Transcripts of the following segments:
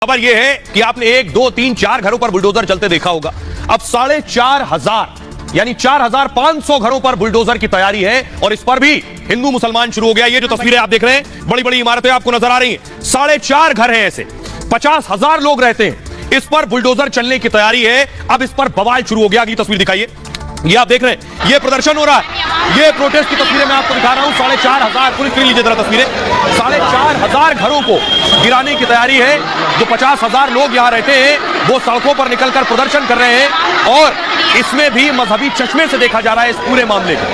खबर यह है कि आपने 1, 2, 3, 4 घरों पर बुलडोजर चलते देखा होगा। अब 4,500 यानी 4,500 घरों पर बुलडोजर की तैयारी है और इस पर भी हिंदू मुसलमान शुरू हो गया। ये जो तस्वीरें आप देख रहे हैं, बड़ी बड़ी इमारतें आपको नजर आ रही हैं, 4.5 घर हैं ऐसे, 50,000 लोग रहते हैं। इस पर बुलडोजर चलने की तैयारी है। अब इस पर बवाल शुरू हो गया। अगली तस्वीर दिखाइए, ये आप देख रहे हैं, ये प्रदर्शन हो रहा है, ये प्रोटेस्ट की तस्वीरें मैं आपको दिखा रहा हूं। 4,500 पूरी स्क्रीन लीजिए जरा तस्वीरें, 4,500 घरों को गिराने की तैयारी है। जो 50,000 लोग यहां रहते हैं वो सड़कों पर निकलकर प्रदर्शन कर रहे हैं और इसमें भी मजहबी चश्मे से देखा जा रहा है इस पूरे मामले को।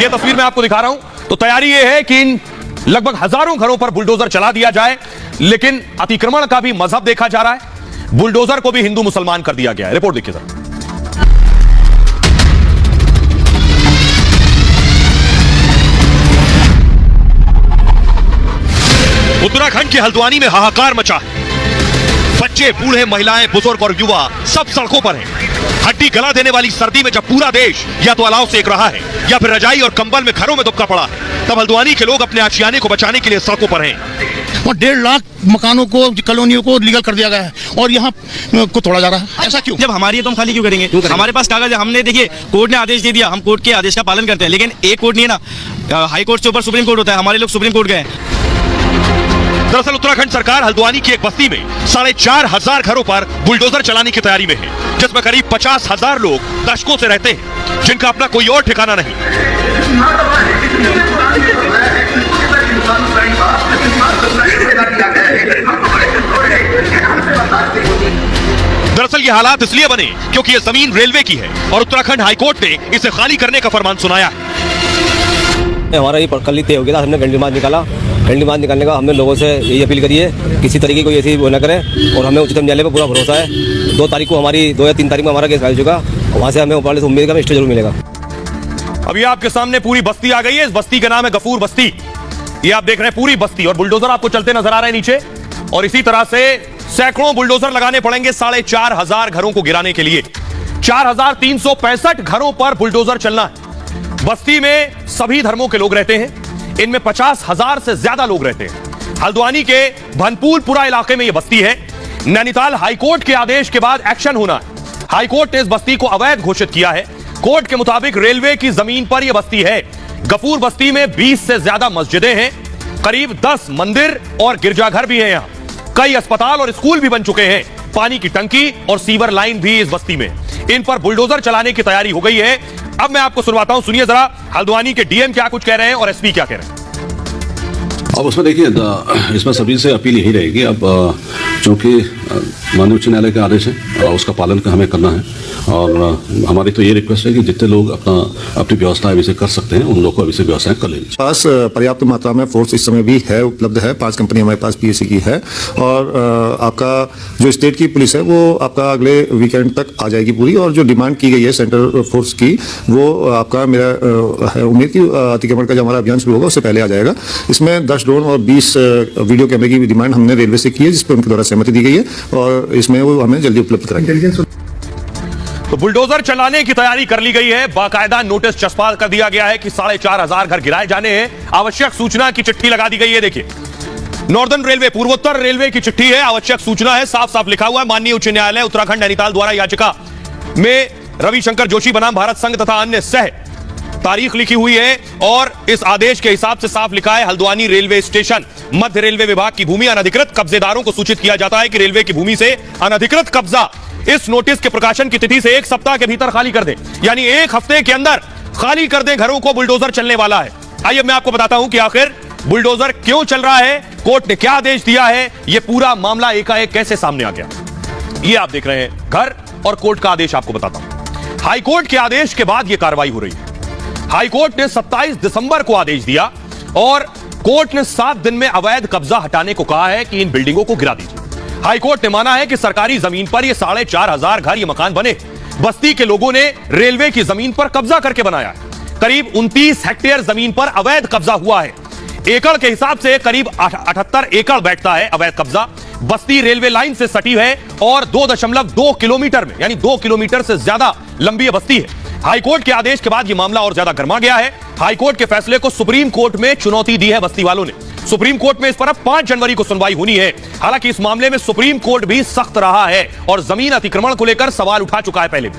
यह तस्वीर मैं आपको दिखा रहा हूं। तो तैयारी यह है कि इन लगभग हजारों घरों पर बुलडोजर चला दिया जाए, लेकिन अतिक्रमण का भी मजहब देखा जा रहा है, बुलडोजर को भी हिंदू मुसलमान कर दिया गया है। रिपोर्ट देखिए सर। उत्तराखंड के हल्द्वानी में हाहाकार मचा है। बच्चे, बूढ़े, महिलाएं, बुजुर्ग और युवा सब सड़कों पर हैं। हड्डी गला देने वाली सर्दी में जब पूरा देश या तो अलाव सेक रहा है या फिर रजाई और कंबल में घरों में दुबका पड़ा है, तब हल्द्वानी के लोग अपने आशियाने को बचाने के लिए सड़कों पर हैं। और 1.5 लाख मकानों को, कॉलोनियों को लीगल कर दिया गया है और यहाँ को तोड़ा जा रहा है। ऐसा क्यों? जब हमारी है तो हम खाली क्यों करेंगे? हमारे पास कागज है। हमने, देखिए, कोर्ट ने आदेश दे दिया, हम कोर्ट के आदेश का पालन करते हैं, लेकिन एक कोर्ट नहीं है ना, हाई कोर्ट से ऊपर सुप्रीम कोर्ट होता है। हमारे लोग सुप्रीम कोर्ट गए। दरअसल उत्तराखंड सरकार हल्द्वानी की एक बस्ती में 4,500 घरों पर बुलडोजर चलाने की तैयारी में है, जिसमें करीब 50,000 लोग दशकों से रहते हैं, जिनका अपना कोई और ठिकाना नहीं। दरअसल ये हालात इसलिए बने क्योंकि ये जमीन रेलवे की है और उत्तराखंड हाईकोर्ट ने इसे खाली करने का फरमान सुनाया है। हमारा ये कल ही तय हो गया था, हमने गंडी मार्च निकाला। गंडी मार्च निकालने का हमने लोगों से यही अपील करी है, किसी तरीके की कोई ऐसी वो न करें और हमें उच्चतम न्यायालय पर पूरा भरोसा है। 2 तारीख को हमारी 2 या 3 तारीख में हमारा केस आ चुका, वहाँ से हमें ऊपर से उम्मीद का स्टे जरूर मिलेगा। अभी आपके सामने पूरी बस्ती आ गई है। इस बस्ती का नाम है गफूर बस्ती। ये आप देख रहे हैं पूरी बस्ती और बुलडोजर आपको चलते नजर आ रहे हैं नीचे, और इसी तरह से सैकड़ों बुलडोजर लगाने पड़ेंगे 4,500 घरों को गिराने के लिए। 4,365 घरों पर बुलडोजर चलना है। बस्ती में सभी धर्मों के लोग रहते हैं, इनमें 50,000 से ज्यादा लोग रहते हैं। हल्द्वानी के भनपुरपुरा इलाके में यह बस्ती है। नैनीताल हाईकोर्ट के आदेश के बाद एक्शन होना है। हाईकोर्ट ने इस बस्ती को अवैध घोषित किया है। कोर्ट के मुताबिक रेलवे की जमीन पर यह बस्ती है। गफूर बस्ती में 20 से ज्यादा मस्जिदें हैं, करीब 10 मंदिर और गिरजाघर भी हैं। यहां कई अस्पताल और स्कूल भी बन चुके हैं। पानी की टंकी और सीवर लाइन भी इस बस्ती में। इन पर बुलडोजर चलाने की तैयारी हो गई है। अब मैं आपको सुनवाता हूं, सुनिए जरा हल्द्वानी के डीएम क्या कुछ कह रहे हैं और एसपी क्या कह रहे हैं। अब उसमें देखिए, इसमें सभी से अपील यही रहेगी, अब चूंकि माननीय उच्च न्यायालय का आदेश है, उसका पालन हमें करना है। और हमारी तो ये रिक्वेस्ट है कि जितने लोग अपनी व्यवस्थाएं अभी से कर सकते हैं, उन लोगों को अभी से व्यवस्थाएं कर लेनी चाहिए। पास पर्याप्त मात्रा में फोर्स इस समय भी है, उपलब्ध है। 5 कंपनी हमारे पास पीएससी की है और आपका जो स्टेट की पुलिस है वो आपका अगले वीकेंड तक आ जाएगी पूरी। और जो डिमांड की गई है सेंट्रल फोर्स की, वो आपका मेरा है उम्मीद की अतिक्रमण का जो हमारा अभियान शुरू होगा उससे पहले आ जाएगा। इसमें 10 ड्रोन और 20 वीडियो कैमरे की डिमांड हमने रेलवे से की है, जिस पर उनके द्वारा सहमति दी गई है और इसमें वो हमें जल्दी उपलब्ध कराएंगे। तो बुलडोजर चलाने की तैयारी कर ली गई है। बाकायदा नोटिस चस्पा कर दिया गया है कि 4,500 घर गिराए जाने हैं। आवश्यक सूचना की चिट्ठी लगा दी गई है। देखिए, नॉर्दर्न रेलवे, पूर्वोत्तर रेलवे की चिट्ठी है, आवश्यक सूचना है, साफ साफ लिखा हुआ है। माननीय उच्च न्यायालय उत्तराखंड नैनीताल द्वारा याचिका में रविशंकर जोशी बनाम भारत संघ तथा अन्य सह तारीख लिखी हुई है और इस आदेश के हिसाब से साफ लिखा है, हल्द्वानी रेलवे स्टेशन मध्य रेलवे विभाग की भूमि अनधिकृत कब्जेदारों को सूचित किया जाता है कि रेलवे की भूमि से अनधिकृत कब्जा इस नोटिस के प्रकाशन की तिथि से 1 सप्ताह के भीतर खाली कर दें, यानी 1 हफ्ते के अंदर खाली कर दें घरों को। बुलडोजर चलने वाला है। आइए मैं आपको बताता हूं कि आखिर बुलडोजर क्यों चल रहा है, कोर्ट ने क्या आदेश दिया है, यह पूरा मामला एकाएक कैसे सामने आ गया। ये आप देख रहे हैं घर और कोर्ट का आदेश आपको बताता हूं। हाईकोर्ट के आदेश के बाद यह कार्रवाई हो रही है। हाईकोर्ट ने 27 दिसंबर को आदेश दिया और कोर्ट ने 7 दिन में अवैध कब्जा हटाने को कहा है कि इन बिल्डिंगों को गिरा दीजिए। हाईकोर्ट ने माना है कि सरकारी जमीन पर ये 4,500 घर, ये मकान बने, बस्ती के लोगों ने रेलवे की जमीन पर कब्जा करके बनाया है। करीब 29 हेक्टेयर जमीन पर अवैध कब्जा हुआ है। एकड़ के हिसाब से करीब 78 एकड़ बैठता है अवैध कब्जा। बस्ती रेलवे लाइन से सटी है और 2.2 किलोमीटर में, यानी 2 किलोमीटर से ज्यादा लंबी बस्ती है। हाईकोर्ट के आदेश के बाद यह मामला और ज्यादा गर्मा गया है। हाईकोर्ट के फैसले को सुप्रीम कोर्ट में चुनौती दी है बस्ती वालों ने। सुप्रीम कोर्ट में इस पर अब 5 जनवरी को सुनवाई होनी है। हालांकि इस मामले में सुप्रीम कोर्ट भी सख्त रहा है और जमीन अतिक्रमण को लेकर सवाल उठा चुका है पहले भी।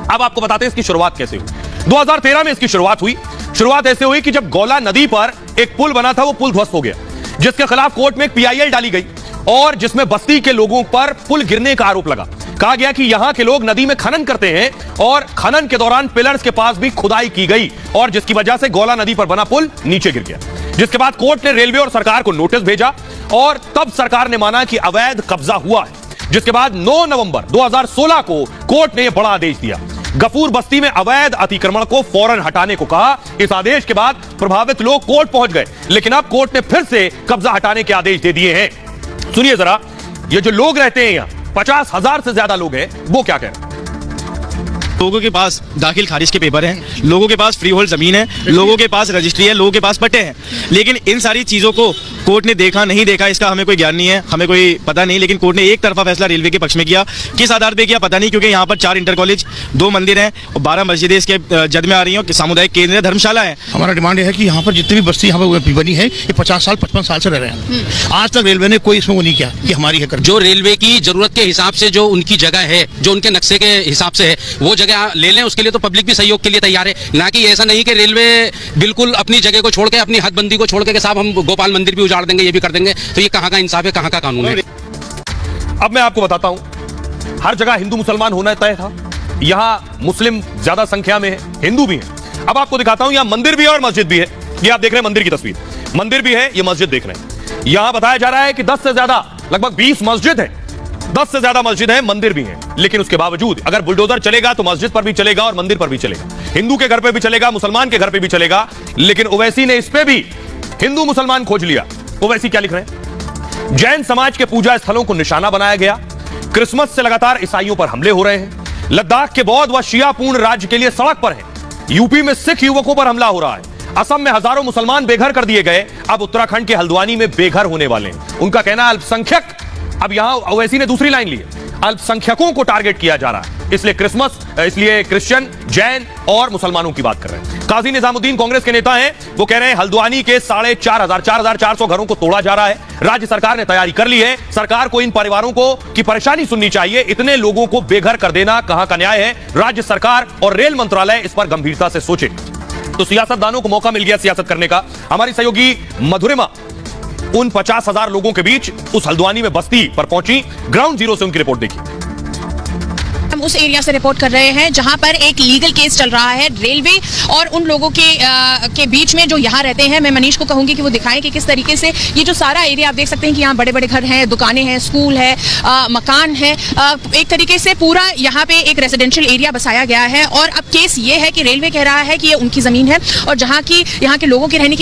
अब आपको बताते हैं इसकी शुरुआत कैसे हुई। 2013 में इसकी शुरुआत हुई। शुरुआत ऐसे हुई कि जब गौला नदी पर एक पुल बना था, वो पुल ध्वस्त हो गया, जिसके खिलाफ कोर्ट में एक PIL डाली गई और जिसमें बस्ती के लोगों पर पुल गिरने का आरोप लगा। कहा गया कि यहां के लोग नदी में खनन करते हैं और खनन के दौरान पिलर्स के पास भी खुदाई की गई और जिसकी वजह से गौला नदी पर बना पुल नीचे गिर गया। जिसके बाद कोर्ट ने रेलवे और सरकार को नोटिस भेजा और तब सरकार ने माना कि अवैध कब्जा हुआ है। जिसके बाद 9 नवंबर 2016 को कोर्ट ने यह बड़ा आदेश दिया। गफूर बस्ती में अवैध अतिक्रमण को फौरन हटाने को कहा। इस आदेश के बाद प्रभावित लोग कोर्ट पहुंच गए, लेकिन अब कोर्ट ने फिर से कब्जा हटाने के आदेश दे दिए हैं। सुनिए जरा, ये जो लोग रहते हैं यहां 50,000 से ज्यादा लोग हैं, वो क्या कह रहे हैं। लोगों के पास दाखिल खारिज के पेपर हैं, लोगों के पास फ्री होल्ड जमीन है, लोगों के पास रजिस्ट्री है, लोगों के पास पट्टे हैं, लेकिन इन सारी चीजों को कोर्ट ने देखा नहीं देखा इसका हमें कोई ज्ञान नहीं है, हमें कोई पता नहीं। लेकिन कोर्ट ने एक तरफा फैसला रेलवे के पक्ष में किया। किस आधार पे किया पता नहीं, क्योंकि यहाँ पर 4 इंटर कॉलेज, 2 मंदिर हैं और 12 मस्जिदें इसके जद में आ रही हैं, सामुदायिक केंद्र है, धर्मशाला है। हमारा डिमांड है कि यहाँ पर जितनी भी बस्ती यहाँ पर बनी है, ये 50 साल 55 साल से रह रहे हैं। आज तक रेलवे ने कोई इसमें वो नहीं किया कि हमारी है कर। जो रेलवे की जरूरत के हिसाब से जो उनकी जगह है, जो उनके नक्शे के हिसाब से है, वो जगह ले लें। उसके लिए तो पब्लिक भी सहयोग के लिए तैयार है, ना कि ऐसा नहीं कि रेलवे बिल्कुल अपनी जगह को छोड़ के, अपनी हदबंदी को छोड़ के साहब हम गोपाल मंदिर भी उजाड़ देंगे, ये भी कर देंगे। तो ये कहाँ का इंसाफ है, कहाँ का कानून है। अब मैं आपको बताता हूं, हर जगह हिंदू मुसलमान होना तय था। यहां मुस्लिम ज्यादा संख्या में है, हिंदू भी है। अब आपको दिखाता हूं, यहां मंदिर भी है और मस्जिद भी है। ये आप देख रहे हैं मंदिर की तस्वीर, मंदिर भी है, ये मस्जिद देख रहे हैं। यहां बताया जा रहा है कि 10 से ज्यादा, लगभग 20 मस्जिद है, 10 से ज्यादा मस्जिद है, मंदिर भी है। लेकिन उसके बावजूद अगर बुलडोजर चलेगा तो मस्जिद पर भी चलेगा और मंदिर पर भी चलेगा, हिंदू के घर पे भी चलेगा, मुसलमान के घर पे भी चलेगा। लेकिन ओवैसी ने इस पे भी हिंदू मुसलमान खोज लिया। ओवैसी क्या लिख रहे हैं, जैन समाज के पूजा स्थलों को निशाना बनाया गया। क्रिसमस से लगातार ईसाइयों पर हमले हो रहे हैं। लद्दाख के बौद्ध व शिया पूर्ण राज्य के लिए सड़क पर है। यूपी में सिख युवकों पर हमला हो रहा है। असम में हजारों मुसलमान बेघर कर दिए गए। अब उत्तराखंड के हल्द्वानी में बेघर होने वाले हैं। उनका कहना है अल्पसंख्यक, अब यहां ओवैसी ने दूसरी लाइन ली है, अल्पसंख्यकों को टारगेट किया जा रहा है। इसलिए क्रिश्चियन, जैन और मुसलमानों की बात कर रहे हैं। काजी निजामुद्दीन कांग्रेस के नेता हैं, वो कह रहे हैं हल्द्वानी के 4,400 घरों को तोड़ा जा रहा है। राज्य सरकार ने तैयारी कर ली है। सरकार को इन परिवारों को की परेशानी सुननी चाहिए। इतने लोगों को बेघर कर देना कहां का न्याय है। राज्य सरकार और रेल मंत्रालय इस पर गंभीरता से सोचे। तो सियासतदानों को मौका मिल गया सियासत करने का। हमारी सहयोगी मधुरिमा उन 50,000 लोगों के बीच उस हल्द्वानी में बस्ती पर पहुंची। ग्राउंड जीरो से उनकी रिपोर्ट देखिए। हम उस एरिया से रिपोर्ट कर रहे हैं जहां पर एक लीगल केस चल रहा है रेलवे और उन लोगों के बीच में जो यहाँ रहते हैं। मैं मनीष को कहूंगी कि वो दिखाएं कि किस तरीके से ये जो सारा एरिया आप देख सकते हैं कि यहाँ बड़े बड़े घर हैं, दुकानें हैं, स्कूल है, मकान है। एक तरीके से पूरा यहाँ पे एक रेजिडेंशियल एरिया बसाया गया है। और अब केस ये है कि रेलवे कह रहा है कि ये उनकी जमीन है और जहाँ की यहाँ के लोगों के कहने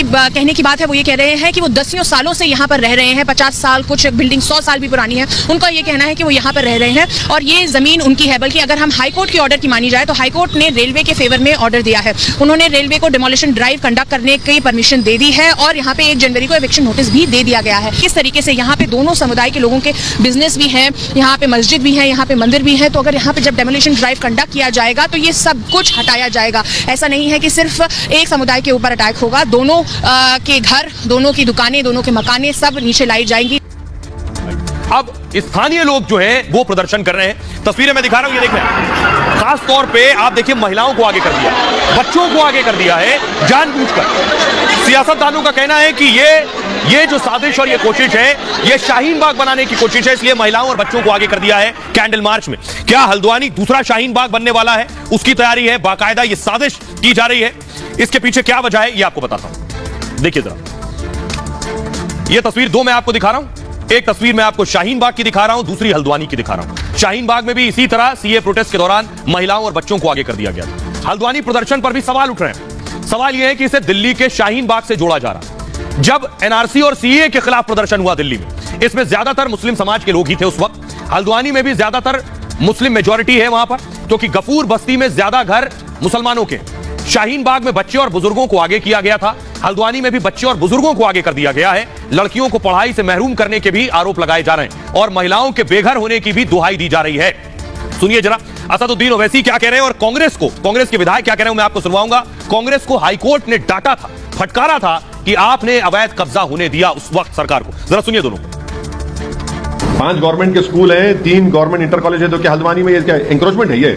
की बात है, वो ये कह रहे हैं कि वो दसियों सालों से यहाँ पर रह रहे हैं। 50 साल, कुछ बिल्डिंग 100 साल भी पुरानी है। उनका ये कहना है कि वो यहाँ पर रह रहे हैं और ये जमीन उनकी है। बल्कि अगर हम हाई कोर्ट के ऑर्डर की मानी जाए तो हाई कोर्ट ने रेलवे के फेवर में ऑर्डर दिया है। उन्होंने रेलवे को डिमोलिशन ड्राइव कंडक्ट करने की परमिशन दे दी है और यहाँ पे 1 जनवरी को एविक्शन नोटिस भी दे दिया गया है। किस तरीके से यहाँ पे दोनों समुदाय के लोगों के बिजनेस भी हैं, यहाँ पे मस्जिद भी है, यहाँ पे मंदिर भी है। तो अगर यहाँ पे जब डिमोलिशन ड्राइव कंडक्ट किया जाएगा तो ये सब कुछ हटाया जाएगा। ऐसा नहीं है कि सिर्फ एक समुदाय के ऊपर अटैक होगा, दोनों के घर, दोनों की दुकानें, दोनों के मकानें सब नीचे लाई जाएंगी। अब स्थानीय लोग जो हैं वो प्रदर्शन कर रहे हैं। तस्वीरें मैं दिखा रहा हूं, ये देख रहे हैं। खास तौर पे आप देखिए महिलाओं को आगे कर दिया, बच्चों को आगे कर दिया है जानबूझकर। सियासतदानों का कहना है कि ये जो साजिश और ये कोशिश है, ये शाहीन बाग बनाने की कोशिश है, इसलिए महिलाओं और बच्चों को आगे कर दिया है कैंडल मार्च में। क्या हल्द्वानी दूसरा शाहीन बाग बनने वाला है? उसकी तैयारी है, बाकायदा ये साजिश की जा रही है। इसके पीछे क्या वजह है ये आपको बताता हूं। देखिए जरा, ये तस्वीर 2 मैं आपको दिखा रहा हूं। एक तस्वीर मैं आपको शाहीन बाग की दिखा रहा हूं, दूसरी हल्द्वानी की दिखा रहा हूं। शाहीन बाग में भी इसी तरह सीए प्रोटेस्ट के दौरान महिलाओं और बच्चों को आगे कर दिया गया। हल्द्वानी प्रदर्शन पर भी सवाल उठ रहे हैं। सवाल यह है कि इसे दिल्ली के शाहीन बाग से जोड़ा जा रहा है। जब एनआरसी और सीए के खिलाफ प्रदर्शन हुआ दिल्ली में, इसमें ज्यादातर मुस्लिम समाज के लोग ही थे उस वक्त। हल्द्वानी में भी ज्यादातर मुस्लिम मेजॉरिटी है वहां पर, क्योंकि गफूर बस्ती में ज्यादा घर मुसलमानों के। शाहीन बाग में बच्चे और बुजुर्गों को आगे किया गया था, हल्द्वानी में भी बच्चे और बुजुर्गों को आगे कर दिया गया है। लड़कियों को पढ़ाई से महरूम करने के भी आरोप लगाए जा रहे हैं और महिलाओं के बेघर होने की भी दुहाई दी जा रही है। सुनिए जरा, असदुद्दीन ओवैसी क्या कह रहे हैं और कांग्रेस के विधायक क्या कह रहे हैं मैं आपको सुनवाऊंगा। कांग्रेस को हाईकोर्ट ने डांटा था, फटकारा था कि आपने अवैध कब्जा होने दिया उस वक्त सरकार को। जरा सुनिए दोनों को। 5 गवर्नमेंट के स्कूल हैं, 3 गवर्नमेंट इंटर कॉलेज है, तो क्या हल्द्वानी में ये क्या एंक्रोचमेंट है? ये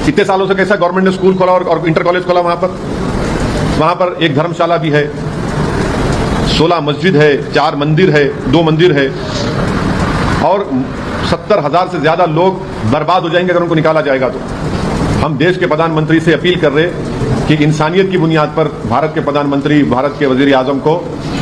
इतने सालों से कैसा गवर्नमेंट ने स्कूल खोला और इंटर कॉलेज खोला? वहां पर एक धर्मशाला भी है, 16 मस्जिद है, 4 मंदिर है, 2 मंदिर है, और 70,000 से ज्यादा लोग बर्बाद हो जाएंगे अगर उनको निकाला जाएगा। तो हम देश के प्रधानमंत्री से अपील कर रहे कि इंसानियत की बुनियाद पर भारत के प्रधानमंत्री, भारत के वजीर आजम को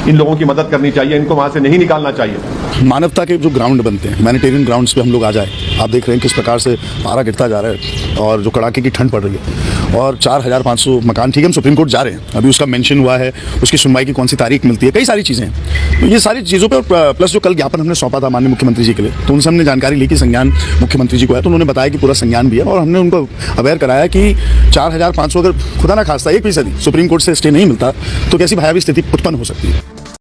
इन लोगों की मदद करनी चाहिए, इनको वहां से नहीं निकालना चाहिए। मानवता के जो ग्राउंड बनते हैं, ह्यूमैनिटेरियन ग्राउंड्स पे हम लोग आ जाए। आप देख रहे हैं किस प्रकार से पारा गिरता जा रहा है और जो कड़ाके की ठंड पड़ रही है, और 4,500 मकान, ठीक है हम सुप्रीम कोर्ट जा रहे हैं, अभी उसका मेंशन हुआ है, उसकी सुनवाई की कौन सी तारीख मिलती है, कई सारी चीज़ें हैं। तो ये सारी चीज़ों पे, प्लस जो कल ज्ञापन हमने सौंपा था माननीय मुख्यमंत्री जी के लिए, तो उनसे हमने जानकारी ली कि संज्ञान मुख्यमंत्री जी को है, तो उन्होंने बताया कि पूरा संज्ञान भी है, और हमने उनको अवेयर कराया कि 4,500 अगर खुदा ना खास्ता 1% सुप्रीम कोर्ट से स्टे नहीं मिलता तो कैसी भयावह स्थिति उत्पन्न हो सकती है।